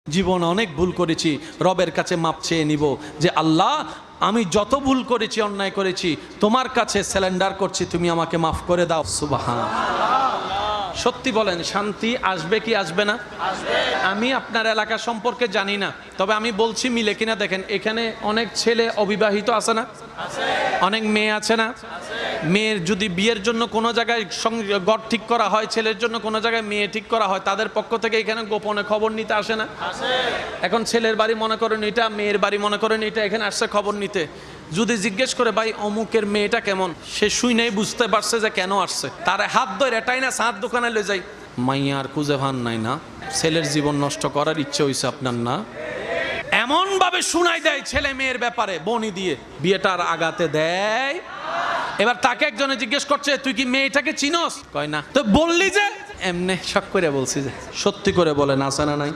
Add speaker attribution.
Speaker 1: জীবনে অনেক ভুল করেছি, রবের কাছে মাপ চেয়ে নিব যে আল্লাহ আমি যত ভুল করেছি, অন্যায় করেছি, তোমার কাছে স্যালেন্ডার করছি, তুমি আমাকে মাফ করে দাও। সুবহানাল্লাহ। সত্যি বলেন, শান্তি আসবে কি আসবে না? আমি আপনার এলাকা সম্পর্কে জানি না, তবে আমি বলছি মিলে কিনা দেখেন। এখানে অনেক ছেলে অবিবাহিত আছে না? অনেক মেয়ে আছে না? মেয়ের যদি বিয়ের জন্য কোনো জায়গায় ঘর ঠিক করা হয়, ছেলের জন্য কোনো জায়গায় মেয়ে ঠিক করা হয়, তাদের পক্ষ থেকে এখানে গোপনে খবর নিতে আসে না? এখন ছেলের বাড়ি মনে করেন এটা, মেয়ের বাড়ি মনে করেন এটা, এখানে আসছে খবর নিতে। যদি জিজ্ঞেস করে ভাই অমুকের মেয়েটা কেমন, সে শুই নাই বুঝতে পারছে যে কেন আসছে, তার হাত ধরে এটাই না সাত দোকানে লয়ে যাই, মাইয়ার খুঁজে ভান নাই না, ছেলের জীবন নষ্ট করার ইচ্ছে হয়েছে আপনার না? এমন ভাবে শুনাই দেয় ছেলে মেয়ের ব্যাপারে বনি দিয়ে, বিয়েটার আগাতে দেয়। এবার তাকে একজনে জিজ্ঞেস করছে তুই কি মেয়েটাকে চিনস? কয় না। তো বললি যে? এমনি শখ করে বলছি যে। সত্যি করে বলেন আছে না নাই?